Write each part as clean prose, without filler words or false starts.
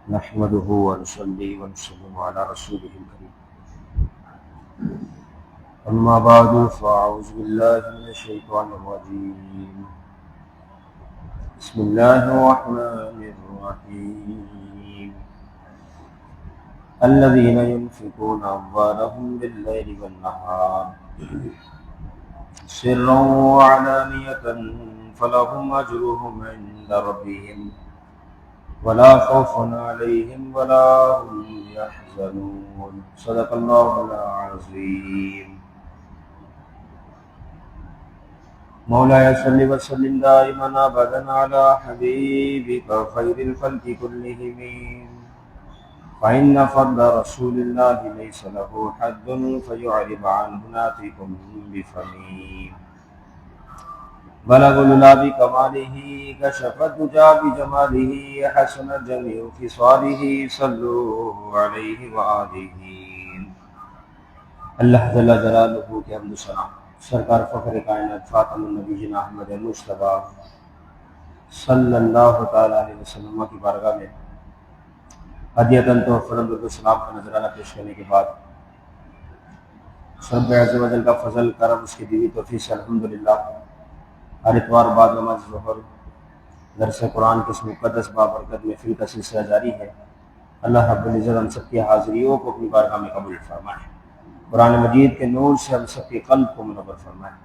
نحمده ونصلي ونسلم على رسوله الكريم. أما بعد فأعوذ بالله من الشيطان الرجيم. بسم الله الرحمن الرحيم. الذين ينفقون أموالهم بالليل والنهار سرا وعلانية فلهم أجرهم عند ربهم ولا خوف عليهم ولا هم يحزنون. صدق الله العظيم. مولاي صل وسلم دائما ابدا على حبيبك خير الخلق كلهم فإن فضل رسول الله ليس له حد فيعرب عنه ناطق بفمه. بلغ العلا بكماله كشف الدجى بجماله حسن جميع خصاله صلوا عليه وآلہ. اللہ جل جلالہ کے حمد و ثنا سرکار فخر کائنات خاتم النبیین احمد مصطفیٰ صلی اللہ تعالی علیہ وسلم کی بارگاہ میں ہدیۃً تحفۃً درود و سلام کا نذرانہ پیش کرنے کے بعد رب عز و جل کا فضل کرم اس کی دیوی توفیق سے الحمدللہ ہر اتوار بعد نماز ظہر درس قرآن کے اس مقدس بابرکت محفل کا سلسلہ جاری ہے. اللہ رب العزت ہم سب کی حاضریوں کو اپنی بارگاہ میں قبول فرمائے. قرآن مجید کے نور سے ہم سب کے قلب کو منور فرمائے.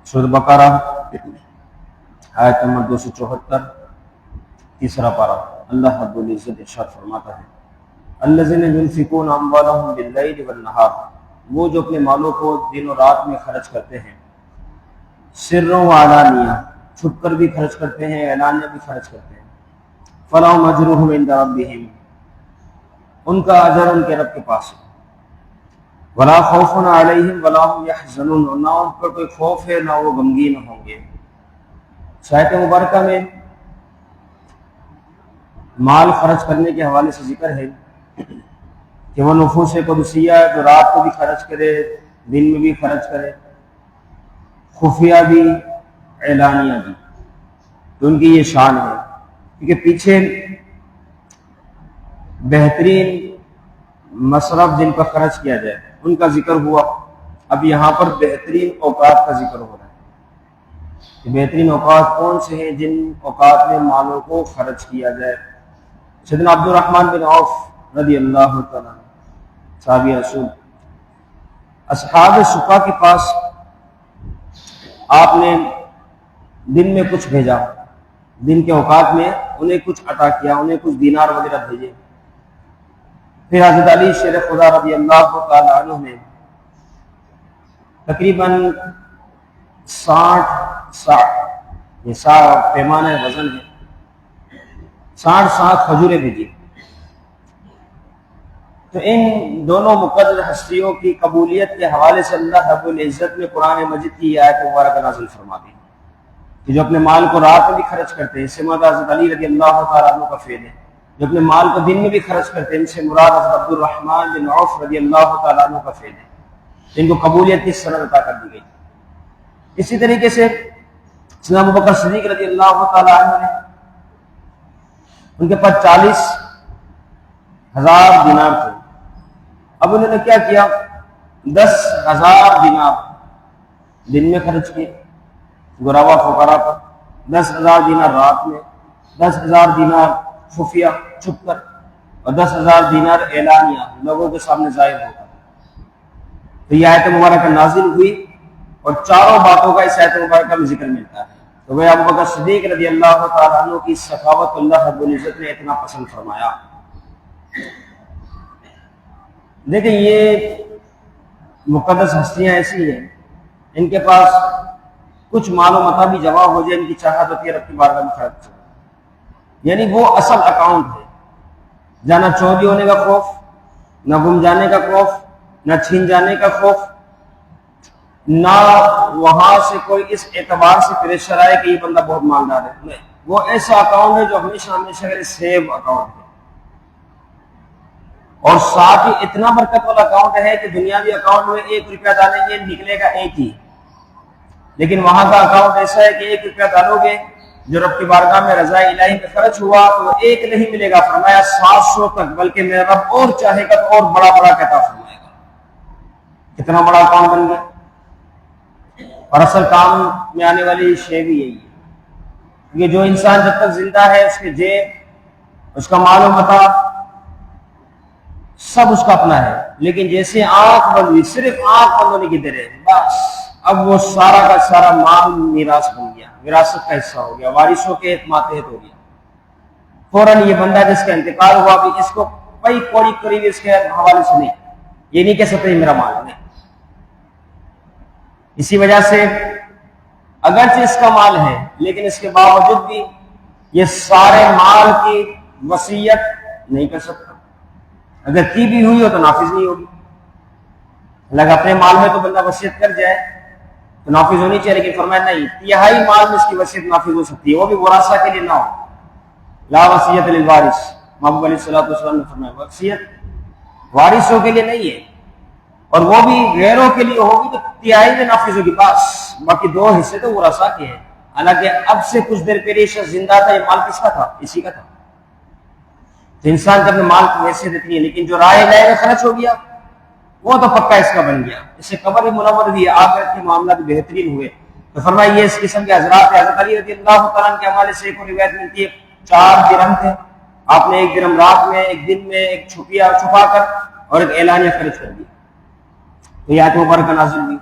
سورۃ بقرہ آیت نمبر 274 تیسرا پارہ. اللہ رب العزت ارشاد فرماتا ہے الذین ينفقون اموالهم باللیل والنہار، وہ جو اپنے مالوں کو دن و رات میں خرچ کرتے ہیں، سرا و علانیہ، چھپ کر بھی خرچ کرتے ہیں، اعلانیہ بھی خرچ کرتے ہیں، فلہم اجرہم عند ربہم، ان کا اجر ان کے رب کے پاس ہے، ولا خوف علیہم ولا هم یحزنون، اور نہ ان پر کوئی خوف ہے نہ وہ غمگین ہوں گے. آیت مبارکہ میں مال خرچ کرنے کے حوالے سے ذکر ہے کہ وہ نفوس قدسیہ ہے جو رات کو بھی خرچ کرے، دن میں بھی خرچ کرے، خفیہ بھی اعلانیہ بھی، تو ان کی یہ شان ہے. کیونکہ پیچھے بہترین مصرف جن پر خرچ کیا جائے ان کا ذکر ہوا، اب یہاں پر بہترین اوقات کا ذکر ہو رہا ہے کہ بہترین اوقات کون سے ہیں جن اوقات میں مالوں کو خرچ کیا جائے. سیدنا عبد الرحمن بن عوف رضی اللہ تعالیٰ صحابی رسول اصحاب صفا کے پاس آپ نے دن میں کچھ بھیجا، دن کے اوقات میں انہیں کچھ عطا کیا، انہیں کچھ دینار وغیرہ بھیجے. پھر حضرت علی شیر خدا رضی اللہ تعالیٰ عنہ نے تقریباً 60 ساع، یہ ساع پیمانہ وزن ہے، 60 ساع کھجوریں بھیجی. تو ان دونوں مقدس ہستیوں کی قبولیت کے حوالے سے اللہ رب العزت نے قرآن مجید کی آیت مبارکہ نازل فرما دی کہ جو اپنے مال کو رات میں بھی خرچ کرتے ہیں، اس سے مراد حضرت علی رضی اللہ تعالیٰ عنہ کا فعل ہے. جو اپنے مال کو دن میں بھی خرچ کرتے ہیں، ان سے مراد حضرت عبد الرحمن بن عوف رضی اللہ تعالیٰ عنہ کا فعل ہے. ان کو قبولیت کی سند عطا کر دی گئی. اسی طریقے سے سیدنا ابوبکر صدیق رضی اللہ تعالیٰ عنہ نے، ان کے پاس 40,000 دینار تھے. اب انہوں نے کیا کیا، 10,000 دینار دن میں خرچ کیے غربا فقراء پر، 10,000 دینار رات میں، 10,000 دینار خفیہ چھپ کر، اور 10,000 دینار اعلانیہ لوگوں کے سامنے ظاہر ہو کر. تو یہ آیت مبارکہ نازل ہوئی اور چاروں باتوں کا اس آیت مبارکہ میں ذکر ملتا ہے. تو وہ ابوبکر صدیق رضی اللہ تعالیٰ عنہ کی سخاوت اللہ رب العزت نے اتنا پسند فرمایا. دیکھیں یہ مقدس ہستیاں ایسی ہیں، ان کے پاس کچھ مال و متاع بھی جمع ہو جائے، ان کی چاہت ہوتی ہے رب کی بارگاہ میں خرچ، یعنی وہ اصل اکاؤنٹ ہے. جانا چوری ہونے کا خوف، نہ گم جانے کا خوف، نہ چھین جانے کا خوف، نہ وہاں سے کوئی اس اعتبار سے پریشر آئے کہ یہ بندہ بہت مالدار ہے. نہیں، وہ ایسا اکاؤنٹ ہے جو ہمیشہ سیو اکاؤنٹ ہے، اور ساتھ ہی اتنا برکت والا اکاؤنٹ ہے کہ دنیاوی اکاؤنٹ میں 1 روپیہ ڈالیں گے نکلے گا 1 ہی، لیکن وہاں کا اکاؤنٹ ایسا ہے کہ 1 روپیہ ڈالو گے جو رب کی بارگاہ میں رضا الہی میں خرچ ہوا تو ایک نہیں ملے گا، فرمایا 700 تک، بلکہ میرا رب اور چاہے گا تو اور بڑا بڑا عطا فرمائے گا۔ کتنا بڑا کام بن گیا۔ اور اصل کام میں آنے والی شے بھی یہی ہے کہ جو انسان جب تک زندہ ہے اس کے جیب، اس کا مال و متاع سب اس کا اپنا ہے، لیکن جیسے آنکھ بند ہوئی، صرف آنکھ بند ہونے کی دیر ہے، بس اب وہ سارا کا سارا مال میراث بن گیا، وراثت کا حصہ ہو گیا، وارثوں کے ماتحت ہو گیا۔ فوراً یہ بندہ جس کا انتقال ہوا بھی اس کو کوئی کوڑی قریب اس کے حوالے سے نہیں، یہ نہیں کہہ سکتے میرا مال نہیں۔ اسی وجہ سے اگرچہ اس کا مال ہے لیکن اس کے باوجود بھی یہ سارے مال کی وصیت نہیں کر سکتا، اگر کی بھی ہوئی ہو تو نافذ نہیں ہوگی۔ اگر اپنے مال میں تو بندہ وصیت کر جائے تو نافذ ہونی چاہیے، لیکن فرمایا نہیں، تہائی مال میں اس کی وصیت نافذ ہو سکتی ہے، وہ بھی ورثہ کے لیے نہ ہو۔ لا وصیت للوارث، محبوب علیہ السلام نے فرمایا وصیت وارثوں کے لیے نہیں ہے، اور وہ بھی غیروں کے لیے ہوگی تو تہائی میں نافذ ہوگی، بس باقی 2 حصے تو ورثہ کے ہیں۔ حالانکہ اب سے کچھ دیر پہلے شخص زندہ تھا، یہ مال کس کا تھا؟ اسی کا تھا۔ تو انسان جب مال کی حیثیت اتنی ہے، لیکن جو رائے لائے میں خرچ ہو گیا وہ تو پکا اس کا بن گیا۔ اس سے قبر منور بھی، آخرت کے معاملات بہترین ہوئے۔ تو فرمایا یہ اس قسم کے حضرات، حضرت علی رضی اللہ تعالیٰ عنہ کے حوالے سے ایک اور روایت ملتی ہے 4 درہم تھے، آپ نے 1 درہم رات میں، 1 دن میں، ایک چھپا کر اور ایک اعلانیہ خرچ کر دیا، تو یہ آیت مبارکہ نازل ہوئی۔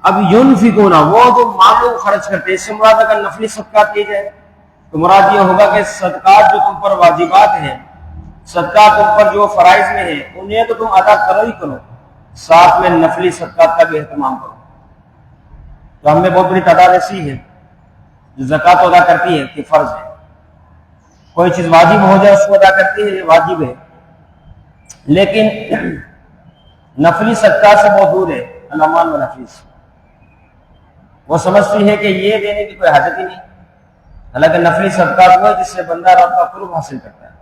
اب ينفقون، وہ جو مالوں خرچ کرتے ہیں، اس سے مراد اگر نفلی صدقات کیے جائے تو مراد یہ ہوگا کہ صدقات جو تم پر واجبات ہیں، صدقات تم پر جو فرائض میں ہیں، انہیں تو تم ادا کرو ہی کرو، ساتھ میں نفلی صدقات کا بھی اہتمام کرو۔ تو ہم میں بہت بڑی تعداد ایسی ہے جو زکوٰۃ ادا کرتی ہے کہ فرض ہے، کوئی چیز واجب ہو جائے اس کو ادا کرتی ہے، یہ واجب ہے، لیکن نفلی صدقات سے بہت دور ہے، الامان و نفیس۔ وہ سمجھتی ہے کہ یہ دینے کی کوئی حاجت ہی نہیں، حالانکہ نفلی صدقات وہ ہے جس سے بندہ رب کا قرب حاصل کرتا ہے،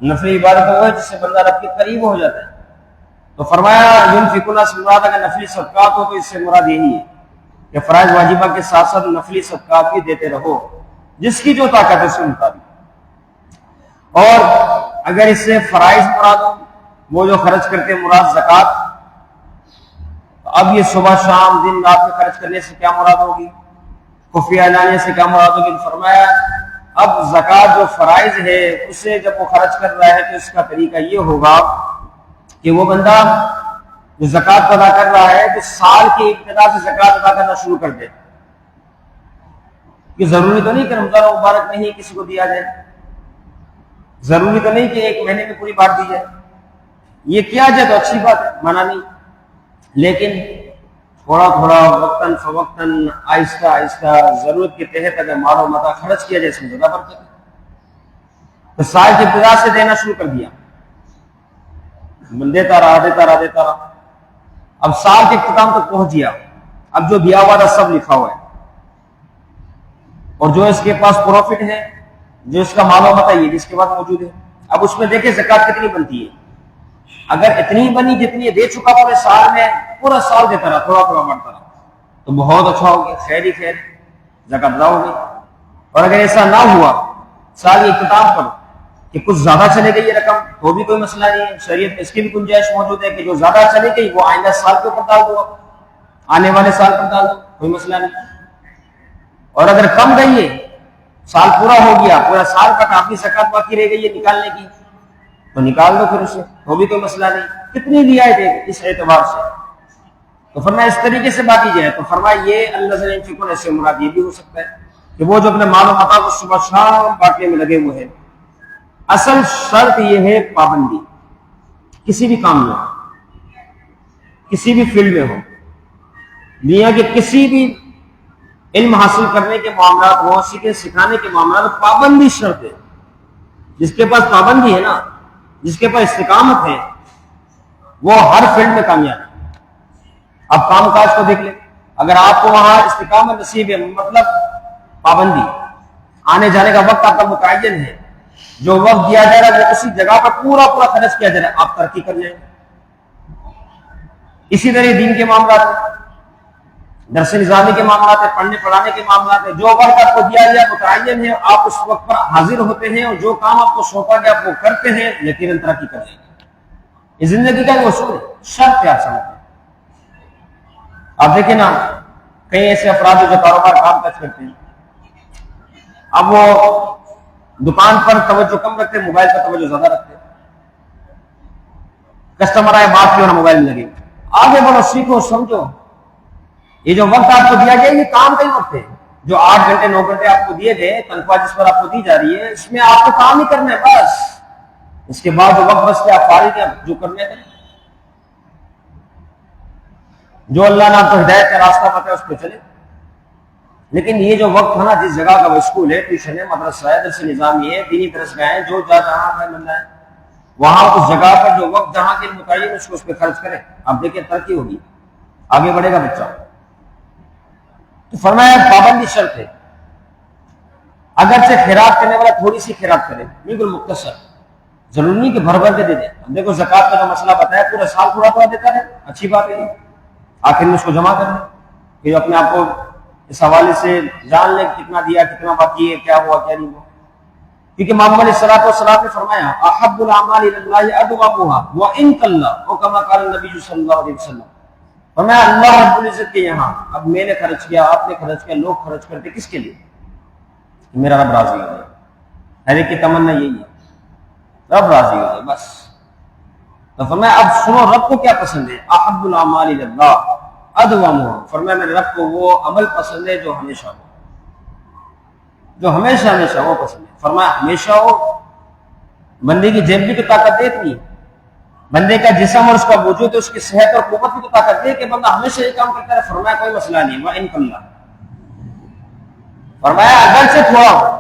نفلی عبادت وہ ہے جس سے بندہ رب کے قریب ہو جاتا ہے۔ تو فرمایا ينفقون سے مراد اگر نفلی صدقات ہو تو اس سے مراد یہی ہے کہ فرائض واجبہ کے ساتھ ساتھ نفلی صدقات بھی دیتے رہو، جس کی جو طاقت ہے اس کے مطابق۔ اور اگر اس سے فرائض مراد ہو، وہ جو خرچ کرتے مراد زکوٰۃ، تو اب یہ صبح شام دن رات میں خرچ کرنے سے کیا مراد ہوگی، خفیہ اعلانیہ سے کیا مراد ہوگی؟ فرمایا اب زکوٰۃ جو فرائض ہے اسے جب وہ خرچ کر رہا ہے تو اس کا طریقہ یہ ہوگا کہ وہ بندہ جو زکوٰۃ ادا کر رہا ہے تو سال کی ابتدا سے زکوٰۃ ادا کرنا شروع کر دے۔ کہ ضروری تو نہیں کہ رمضان مبارک میں ہی کسی کو دیا جائے، ضروری تو نہیں کہ 1 مہینے میں پوری بات دی جائے، یہ کیا جائے تو اچھی بات ہے، منع نہیں، لیکن تھوڑا تھوڑا وقتاً فوقتاً آہستہ آہستہ ضرورت کے تحت اگر مال و متاع خرچ کیا جائے اس میں زیادہ برکت ہے۔ تو سال کی ابتدا سے دینا شروع کر دیا، دیتا رہا، اب سال کے اختتام تک پہنچ گیا، اب جو دیا ہوا تھا سب لکھا ہوا ہے، اور جو اس کے پاس پروفٹ ہے، جو اس کا مال و متاع ہے جس کے پاس موجود ہے، اب اس میں دیکھیں زکوٰۃ کتنی بنتی ہے۔ اگر اتنی بنی جتنی دے چکا پورے سال میں، پورا سال دیتا رہا، تھوڑا تھوڑا بڑھتا رہا، تو بہت اچھا ہو گیا، خیر ہی خیر، زکوٰۃ ادا ہو گئی۔ اور اگر ایسا نہ ہوا سال کے اختتام پر کہ کچھ زیادہ چلے گئی یہ رقم، تو بھی کوئی مسئلہ نہیں ہے، شریعت میں اس کی بھی گنجائش موجود ہے کہ جو زیادہ چلی گئی وہ آئندہ سال کے اوپر ڈال دو، آنے والے سال پر ڈال دو، کوئی مسئلہ نہیں۔ اور اگر کم گئی ہے، سال پورا ہو گیا، پورا سال کا کافی زکوٰۃ باقی رہ گئی ہے نکالنے کی، تو نکال دو پھر اسے، وہ بھی کوئی مسئلہ نہیں۔ کتنی رعایت ہے اس اعتبار سے، تو فرمایا اس طریقے سے بانٹی جائے، تو فرمایا یہ الذین ينفقون سے مراد یہ بھی ہو سکتا ہے کہ وہ جو اپنے مال و متاع کو صبح شام بانٹنے میں لگے ہوئے ہیں۔ اصل شرط یہ ہے پابندی، کسی بھی کام میں ہو، کسی بھی فیلڈ میں ہو، دنیا کے کسی بھی علم حاصل کرنے کے معاملات ہو، سیکھنے سکھانے کے معاملات، پابندی شرط ہے۔ جس کے پاس پابندی ہے نا، جس کے پاس استقامت ہے، وہ ہر فیلڈ میں کامیاب ہے۔ اب کام کاج کو دیکھ لیں، اگر آپ کو وہاں استقامت نصیب ہے، مطلب پابندی، آنے جانے کا وقت آپ کا متعین ہے، جو وقت دیا جائے گا وہ اسی جگہ پر پورا خرچ کیا جائے گا، آپ ترقی کر جائیں گے۔ اسی طرح دین کے معاملات، درس نظامی کے معاملات ہیں، پڑھنے پڑھانے کے معاملات ہیں، جو وقت آپ کو دیا گیا متعین ہے، آپ اس وقت پر حاضر ہوتے ہیں اور جو کام آپ کو سونپا گیا آپ وہ کرتے ہیں، یقیناً ترقی کر لیں گے۔ یہ زندگی کا ایک اصول ہے، شرط ہے آپ سمجھتے ہیں۔ آپ دیکھیں نا، کئی ایسے افراد ہیں جو کاروبار کام کاج کرتے ہیں، اب وہ دکان پر توجہ کم رکھتے ہیں، موبائل پر توجہ زیادہ رکھتے ہیں۔ کسٹمر آئے بات کی اور موبائل میں لگے، آگے بڑھو، سیکھو، سمجھو۔ یہ جو وقت آپ کو دیا گیا یہ کام کا ہی وقت ہے، جو 8 گھنٹے 9 گھنٹے آپ کو دیے گئے، تنخواہ جس پر آپ کو دی جا رہی ہے، اس میں آپ کو کام ہی کرنا ہے بس۔ اس کے بعد جو وقت بچتے آپ فارغ ہیں، جو کرنے کریں۔ جو اللہ نے آپ کو ہدایت کا راستہ بتایا اس پہ چلے۔ لیکن یہ جو وقت ہے نا، جس جگہ کا وہ اسکول ہے، ٹیوشن ہے، مدرسہ ہے، درس نظامی ہے، دینی درسگاہ ہے، جو جہاں ہے ملنا ہے، وہاں اس جگہ پر جو وقت جہاں کے متعین اس کو اس پہ خرچ کریں۔ آپ دیکھیں ترقی ہوگی، آگے بڑھے گا بچہ۔ تو فرمایا پابندی شرط ہے، اگرچہ خیرات کرنے والا تھوڑی سی خیرات کرے، بالکل مختصر، ضروری نہیں کہ بھر بھر کے دے دے۔ ہم دیکھو زکوٰۃ کا جو مسئلہ بتایا، پورا سال پورا پورا دیتا ہے، اچھی بات ہے، آخر میں اس کو جمع کرنا، کہ اپنے آپ کو اس حوالے سے جان لیں کتنا دیا، کتنا باقی ہے، کیا ہوا کیا نہیں ہوا۔ کیونکہ محمد علیہ الصلوۃ والسلام نے فرمایا احب الاعمال الی اللہ ادومها وان قل، او کما قال النبی صلی اللہ علیہ وسلم۔ فرمایا اللہ رب العزت کے یہاں، اب میں نے خرچ کیا، آپ نے خرچ کیا، لوگ خرچ کرتے کس کے لیے؟ میرا رب راضی ہو جائے۔ ہر ایک کی تمنا یہی ہے، رب راضی ہو جائے بس۔ تو فرمایا اب سنو رب کو کیا پسند ہے، احب الاعمال الی اللہ ادومها، فرمایا میرے رب کو وہ عمل پسند ہے جو ہمیشہ ہو، جو ہمیشہ ہمیشہ وہ پسند ہے۔ فرمایا ہمیشہ ہو، بندے کی جیب بھی تو طاقت دیتی ہے، بندے کا جسم اور اس کا وجود، اس کی صحت اور قوت بھی تو طاقت دے کہ بندہ ہمیشہ یہ کام کرتا ہے۔ فرمایا کوئی مسئلہ نہیں، وَإِن قَلَّ، فرمایا اگرچہ تھوڑا ہو،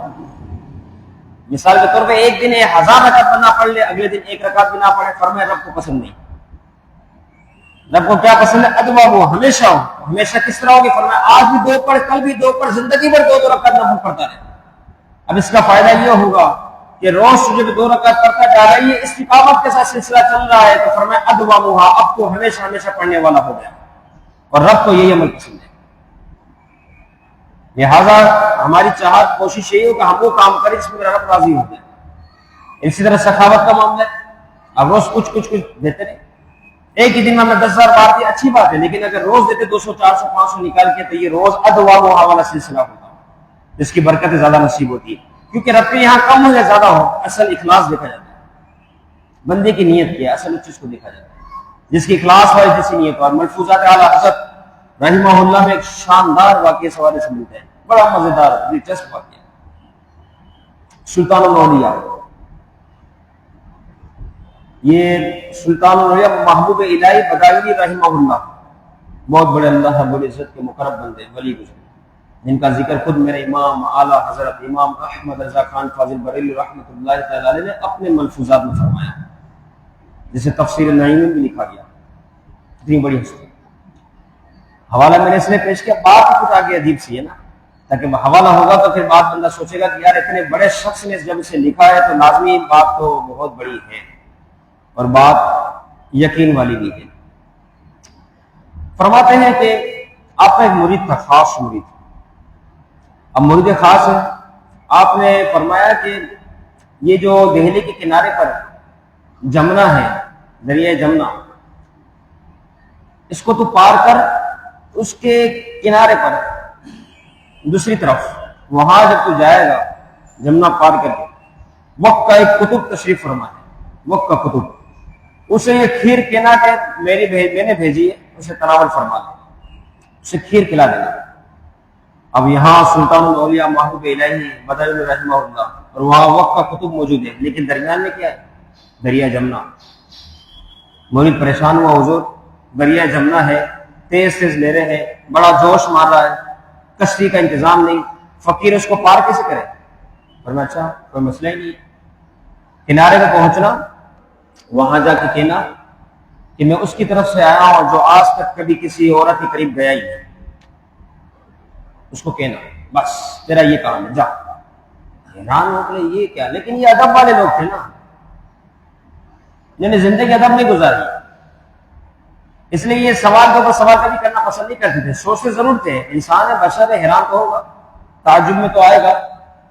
مثال کے طور پہ ایک دن 1000 رکعت بندہ پڑھ لے، اگلے دن 1 رکعت بھی نہ پڑھے، فرمایا رب کو پسند نہیں۔ رب کو کیا پسند ہے؟ ادوا وہ ہمیشہ ہو۔ ہمیشہ کس طرح ہوگی؟ فرمایا آج بھی 2 پڑھ، کل بھی 2 پڑھ، زندگی بھر 2 رکعت نفل پڑھتا رہے۔ اب اس کا فائدہ یہ ہوگا کہ روز تجھے 2 رکعت پڑھتا جا رہا ہے، یہ استقامت کے ساتھ سلسلہ چل رہا ہے، تو فرمایا ادومها، اب تو ہمیشہ ہمیشہ پڑھنے والا ہو گیا، اور رب کو یہی عمل پسند ہے۔ لہٰذا ہماری چاہت کوشش یہی ہو کہ ہم وہ کام کریں جس میں میرا رب راضی ہو جائے۔ اسی طرح سخاوت کا معاملہ ہے، اب روز کچھ دیتے رہے۔ ایک ہی دن میں 10,000 بار دی اچھی بات ہے، لیکن اگر روز دیتے 200 400 500 نکال کے، تو یہ روز ادومها والا سلسلہ ہوتا، جس کی برکتیں زیادہ نصیب ہوتی ہے۔ کیونکہ رب کے یہاں کم ہو یا زیادہ ہو، اصل اخلاص دیکھا جاتا ہے، بندے کی نیت کیا ہے، اصل اس چیز کو دیکھا جاتا ہے، جس کی اخلاص ہو، جس کی نیت ہو۔ ملفوظات اعلیٰ حضرت رحمہ اللہ میں ایک شاندار واقعہ سوالے سے ملتا ہے، بڑا مزیدار دلچسپ واقعہ۔ سلطان الاولیاء، یہ سلطان الاولیاء محبوب الہی بداوی رحمہ اللہ، بہت بڑے اللہ رب العزت کے مقرب بندے، ولی گزرے، جن کا ذکر خود میرے امام اعلیٰ حضرت امام احمد رضا خان فاضل بریلوی رحمۃ اللہ تعالی علیہ نے اپنے ملفوظات میں فرمایا، جسے تفسیر النعیم میں بھی لکھا گیا۔ اتنی بڑی ہستی، حوالہ میں نے اس لیے پیش کیا، بات کچھ آگے عجیب سی ہے نا، تاکہ حوالہ ہوگا تو پھر بات بندہ سوچے گا کہ یار اتنے بڑے شخص نے جب اسے لکھا ہے تو لازمی بات تو بہت بڑی ہے، اور بات یقین والی بھی ہے۔ فرماتے ہیں کہ آپ کا ایک مرید تھا، خاص مرید، اب مرید خاص ہے، آپ نے فرمایا کہ یہ جو دہلی کے کنارے پر جمنا ہے، دریائے جمنا، اس کو تو پار کر اس کے کنارے پر دوسری طرف، وہاں جب تو جائے گا جمنا پار کر کے، وقت کا ایک کتب تشریف فرما ہے، وقت کا کتب، اسے یہ کھیر کہنا کہ میں نے بھیجی ہے، اسے تناول فرما دیں، اسے کھیر کھلا دینا۔ اب یہاں سلطان الاولیاء محبوب الہی بداوی رحمہ اللہ، اور وہاں وقت کا کتب موجود ہے، لیکن درمیان میں کیا ہے؟ دریا جمنا۔ مرید پریشان ہوا، حضور دریا جمنا ہے، تیز لے رہے ہیں، بڑا جوش مار رہا ہے، کشتی کا انتظام نہیں، فقیر اس کو پار کیسے کرے؟ فرمایا اچھا کوئی مسئلہ ہی نہیں، کنارے پہ پہنچنا، وہاں جا کے کہنا کہ میں اس کی طرف سے آیا ہوں جو آج تک کبھی کسی عورت کے قریب گیا ہی نہیں، اس کو کہنا بس تیرا یہ کام ہے، جا۔ حیران ہو گئے یہ کیا، لیکن یہ ادب والے لوگ تھے نا، جنہیں زندگی ادب نہیں گزاری، اس لیے یہ سوال کے اوپر سوال کبھی کرنا پسند نہیں کرتے تھے، سوچتے ضرور تھے، انسان ہے، بشر ہے، حیران تو ہوگا، تعجب میں تو آئے گا،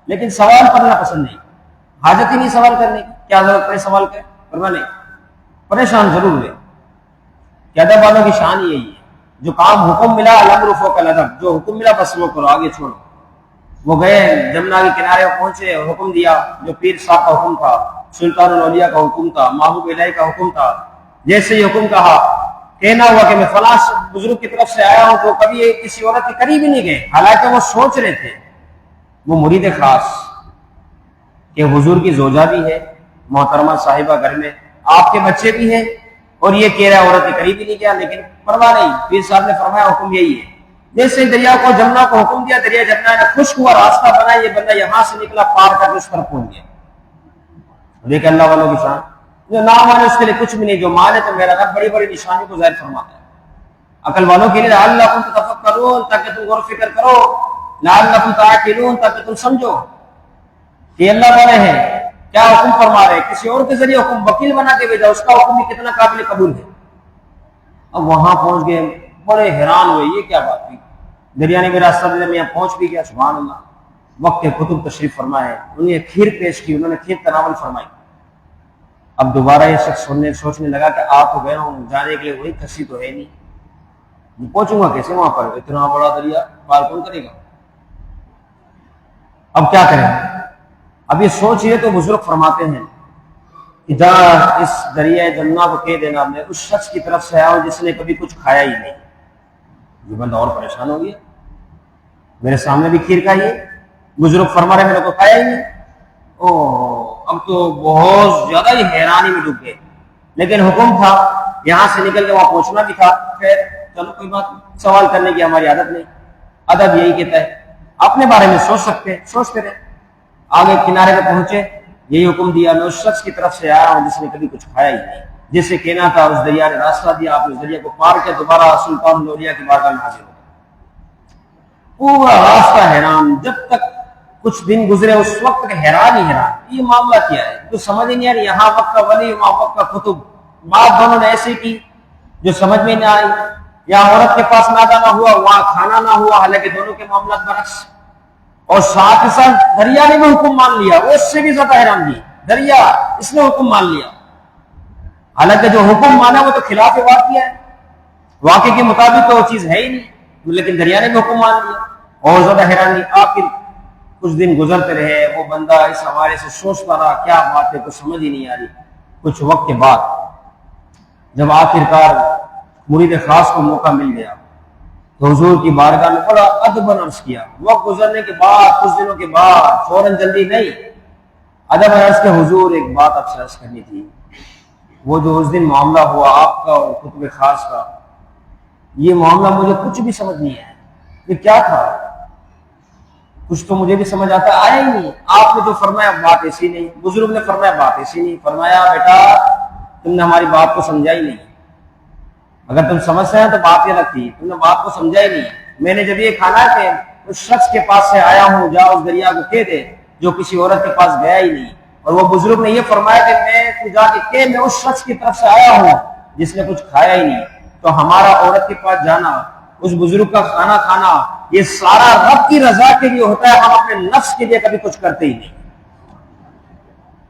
لیکن سوال کرنا پسند نہیں، حاجت ہی نہیں سوال کرنے کی، کیا ضرورت ہے سوال کرے، فرما نہیں، پریشان ضرور ہوئے کہ ادب والوں کی شان یہی ہے، جو کام حکم ملا الامر فوق الادب، جو حکم ملا بس وہ کرو، آگے چھوڑو۔ وہ گئے جمنا کے کنارے پہنچے، حکم دیا، جو پیر صاحب کا حکم تھا، سلطان الاولیاء کا حکم تھا، محبوب الہی کا حکم تھا، جیسے ہی حکم کہا، کہنا ہوا کہ میں فلاں بزرگ کی طرف سے آیا ہوں، تو کبھی کسی عورت کے قریب ہی نہیں گئے، حالانکہ وہ سوچ رہے تھے، وہ مرید خاص کہ حضور کی زوجہ بھی ہے، محترمہ صاحبہ گھر میں، آپ کے بچے بھی ہیں، اور یہ کہہ رہا ہے عورت کے قریب ہی نہیں گیا، لیکن پرواہ نہیں، پیر صاحب نے فرمایا حکم یہی ہے۔ جیسے دریا کو جمنا کو حکم دیا، دریا جمنا نے خشک ہوا، راستہ بنا، یہ بندہ یہاں سے نکلا، پار کر کے اس پر پہنچ گیا۔ دیکھ اللہ والوں کی شان، جو نہ مانے اس کے لیے کچھ بھی نہیں، جو مانے تو میرا رب بڑی بڑی نشانیوں کو ظاہر فرماتا ہے۔ عقل والوں کے لیے لعلکم تتفکرون، تاکہ تم غور و فکر کرو، لعلکم تعقلون، تاکہ تم سمجھو کہ اللہ والے ہیں، کیا حکم فرما رہے، کسی اور کے ذریعے حکم وکیل بنا کے بھیجا، اس کا حکم بھی کتنا قابل قبول ہے۔ اب وہاں پہنچ گئے، بڑے حیران ہوئے، یہ کیا بات ہوئی، دریا نے میرا راستہ میں یہاں پہنچ بھی گیا، سبحان اللہ۔ وقت کتب تشریف فرمائے، انہیں کھیر پیش کی، انہوں نے کھیر تناول فرمائی۔ اب دوبارہ یہ شخص سوچنے لگا کہ آ تو گیا ہوں، جانے کے لیے وہی کسی تو ہے نہیں، پہنچوں گا کیسے وہاں پر، اتنا بڑا دریا پار کون کرے گا، اب کیا کریں۔ اب یہ سوچئے تو بزرگ فرماتے ہیں کہ جہاں اس دریا جمنا کو کہہ دینا، میں اس شخص کی طرف سے آیا ہوں جس نے کبھی کچھ کھایا ہی نہیں۔ یہ بندہ اور پریشان ہو گیا، میرے سامنے بھی کھیر کھائی ہے، بزرگ فرما رہے میرے کو کھایا ہی نہیں، اب تو بہت زیادہ ہی حیرانی میں ڈوب گئے، لیکن حکم تھا، یہاں سے نکل کے وہاں پہنچنا بھی تھا، خیر چلو کوئی بات، سوال کرنے کی ہماری عادت نہیں، ادب یہی کہتا ہے اپنے بارے میں سوچ سکتے ہیں، سوچتے رہے۔ آگے کنارے پہ پہنچے، یہی حکم دیا، میں اس شخص کی طرف سے آیا ہوں جس نے کبھی کچھ کھایا ہی نہیں، جسے کہنا تھا اس دریا نے راستہ دیا، آپ اس دریا کو پار کے دوبارہ سلطان الاولیاء کی بارگاہ میں حاضر ہو گئے۔ پورا راستہ حیران، جب تک کچھ دن گزرے اس وقت کے حیران ہی حیران، یہ معاملہ کیا ہے، تو سمجھ ہی نہیں آ رہی، یہاں وقت کا ولی وہاں وقت کا کتب، بات دونوں نے ایسی کی جو سمجھ میں نہ آئی، یہاں عورت کے پاس نادہ نہ ہوا، وہاں کھانا نہ ہوا، حالانکہ دونوں کے معاملات برعکس، اور ساتھ ہی ساتھ دریا نے بھی حکم مان لیا، وہ اس سے بھی زیادہ حیران دی، دریا اس نے حکم مان لیا، حالانکہ جو حکم مانا وہ تو خلاف واقعہ ہے، واقعے کے مطابق تو وہ چیز ہے ہی نہیں، لیکن دریا نے بھی حکم مان لیا، اور زیادہ حیرانی۔ آخر کچھ دن گزرتے رہے، وہ بندہ اس حوالے سے سوچتا رہا کیا بات ہے، تو سمجھ ہی نہیں آ رہی۔ کچھ وقت کے بعد جب آخرکار مرید خاص کو موقع مل گیا تو حضور کی بارگاہ میں بڑا ادب عرض کیا، وقت گزرنے کے بعد، کچھ دنوں کے بعد، فوراً جلدی نہیں، ادب عرض کے حضور ایک بات آپ سے عرض کرنی تھی، وہ جو اس دن معاملہ ہوا آپ کا اور کتب خاص کا، یہ معاملہ مجھے کچھ بھی سمجھ نہیں آیا، یہ کیا تھا، کچھ تو مجھے بھی سمجھ آیا ہی نہیں، آپ نے جو فرمایا بات ایسی نہیں، بزرگ نے فرمایا بات ایسی نہیں، فرمایا بیٹا تم نے ہماری بات کو سمجھا ہی نہیں، اگر تم سمجھ رہے ہیں تو بات یہ رکھتی، تم نے بات کو سمجھا ہی نہیں، میں نے جب یہ کھانا کہ اس شخص کے پاس سے آیا ہوں، جا اس دریا کو کہہ دے جو کسی عورت کے پاس گیا ہی نہیں، اور وہ بزرگ نے یہ فرمایا کہ میں جا کے کہ میں اس شخص کی طرف سے آیا ہوں جس نے کچھ کھایا ہی نہیں، تو ہمارا عورت کے پاس جانا، اس بزرگ کا کھانا کھانا، یہ سارا رب کی رضا کے لیے ہوتا ہے، ہم اپنے نفس کے لیے کبھی کچھ کرتے ہی نہیں۔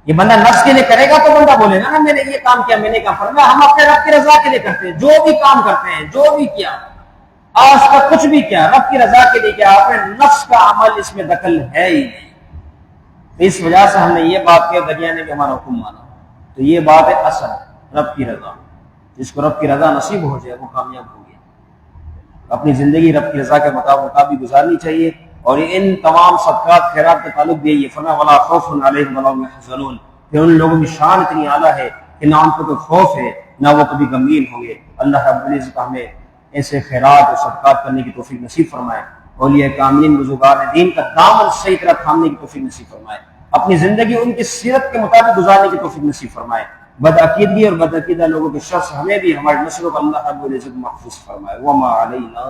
یہ بندہ نفس کے لیے کرے گا تو بندہ بولے گا نا میں نے یہ کام کیا، میں نے کہا فرمایا ہم اپنے رب کی رضا کے لیے کرتے ہیں، جو بھی کام کرتے ہیں، جو بھی کیا آج تک کچھ بھی کیا رب کی رضا کے لیے کیا، اپنے نفس کا عمل اس میں دخل ہے ہی نہیں، تو اس وجہ سے ہم نے یہ بات کیا، دریا نے بھی ہمارا حکم مانا، تو یہ بات ہے اصل رب کی رضا، جس کو رب کی رضا نصیب ہو جائے وہ کامیاب ہو گیا۔ اپنی زندگی رب کی رضا کے مطابق گزارنی چاہیے، اور ان تمام صدقات خیرات کا تعلق بھی یہ فرمایا ولا خوف علیہم ولا هم يحزنون، کہ ان لوگوں کی شان اتنی اعلیٰ ہے کہ نہ ان کو کوئی خوف ہے نہ وہ کبھی غمگین ہوں گے۔ اللہ رب العزت ہمیں ایسے خیرات اور صدقات کرنے کی توفیق نصیب فرمائے، اولیاء کاملین بزرگان دین کا دامن صحیح طرح تھامنے کی توفیق نصیب فرمائے، اپنی زندگی ان کی سیرت کے مطابق گزارنے کی توفیق نصیب فرمائے، بدعقیدگی اور بدعقیدہ لوگوں کے شر سے ہمیں بھی ہمارے نسلوں کو اللہ رب العزت محفوظ فرمائے۔ وما علینا